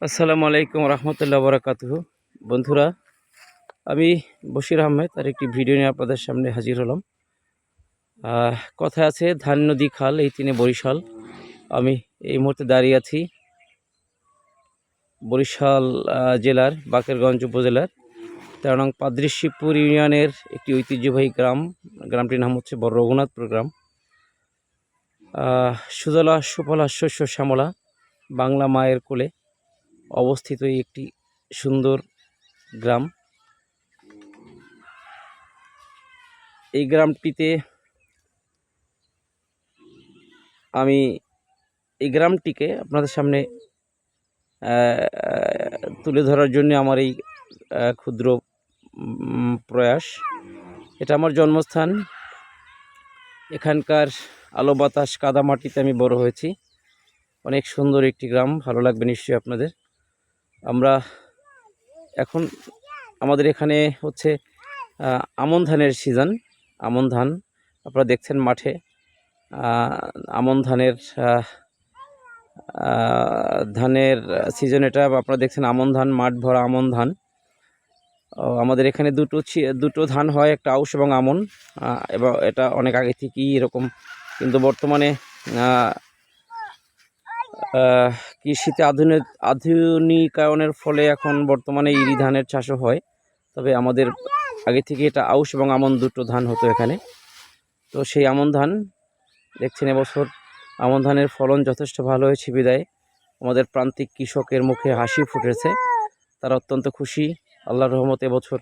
আসসালামু আলাইকুম রহমতুল্লাহ বরাকাতুহু। বন্ধুরা, আমি বশির আহমেদ আর একটি ভিডিও নিয়ে আপনাদের সামনে হাজির হলাম। কথা আছে ধান নদী খাল, এই তিনে বরিশাল। আমি এই মুহূর্তে দাঁড়িয়ে আছি বরিশাল জেলার বাকেরগঞ্জ উপজেলার 13 নং পাদ্রিশিবপুর ইউনিয়নের একটি ঐতিহ্যবাহী গ্রামটির নাম হচ্ছে বড় রঘুনাথপুর গ্রাম। সুজলা সুফলা শস্য শ্যামলা বাংলা মায়ের কোলে অবস্থিত এই একটি সুন্দর গ্রাম। এই গ্রামটিতে আমি এই গ্রামটিকে আপনাদের সামনে তুলে ধরার জন্য আমার এই ক্ষুদ্র প্রয়াস। এটা আমার জন্মস্থান। এখানকার আলো বাতাস কাদা মাটিতে আমি বড় হয়েছি। অনেক সুন্দর একটি গ্রাম, ভালো লাগবে নিশ্চয়ই আপনাদের। আমরা এখন আমাদের এখানে হচ্ছে আমন ধানের সিজন। আমন ধান আপনারা দেখছেন মাঠে। আমন ধানের সিজন এটা। আপনারা দেখছেন আমন ধান, মাঠ ভরা আমন ধান। আমাদের এখানে দুটো ধান হয়, একটা আউশ এবং আমন। এবং এটা অনেক আগে থেকেই এরকম, কিন্তু বর্তমানে কৃষিতে আধুনিকায়নের ফলে এখন বর্তমানে ইরি ধানের চাষও হয়। তবে আমাদের আগে থেকে এটা আউশ এবং আমন দুটো ধান হতো এখানে। তো সেই আমন ধান দেখছেন এবছর আমন ধানের ফলন যথেষ্ট ভালো হয়েছে বিদায় আমাদের প্রান্তিক কৃষকের মুখে হাসি ফুটেছে। তারা অত্যন্ত খুশি। আল্লাহর রহমতে এবছর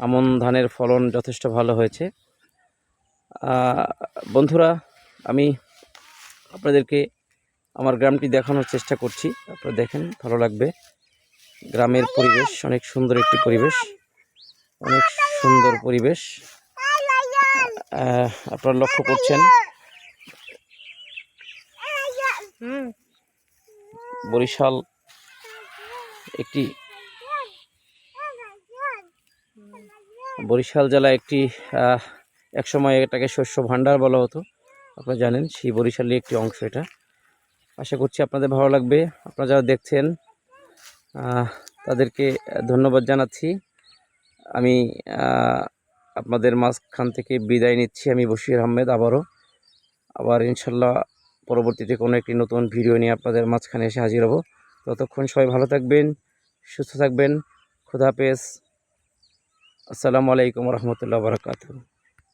আমন ধানের ফলন যথেষ্ট ভালো হয়েছে। বন্ধুরা, আমি আপনাদেরকে আমার গ্রামটি দেখানোর চেষ্টা করছি। আপনারা দেখেন, ভালো লাগবে। গ্রামের পরিবেশ অনেক সুন্দর একটি পরিবেশ, অনেক সুন্দর পরিবেশ। আপনারা লক্ষ্য করছেন বরিশাল জেলা একটি একসময় এটাকে শস্য ভাণ্ডার বলা হতো, আপনারা জানেন। সেই বরিশালের একটি অংশ এটা। আশা করছি আপনাদের ভালো লাগবে। আপনারা যারা দেখছেন তাদেরকে ধন্যবাদ জানাচ্ছি। আমি আপনাদের মাঝখান থেকে বিদায় নিচ্ছি। আমি বশির আহমেদ। আবার ইনশাল্লাহ পরবর্তীতে কোনো একটি নতুন ভিডিও নিয়ে আপনাদের মাঝখানে এসে হাজির হব। ততক্ষণ সবাই ভালো থাকবেন, সুস্থ থাকবেন। খুদা হাফেজ। আসসালামু আলাইকুম রহমতুল্লাহ বরকাতুহু।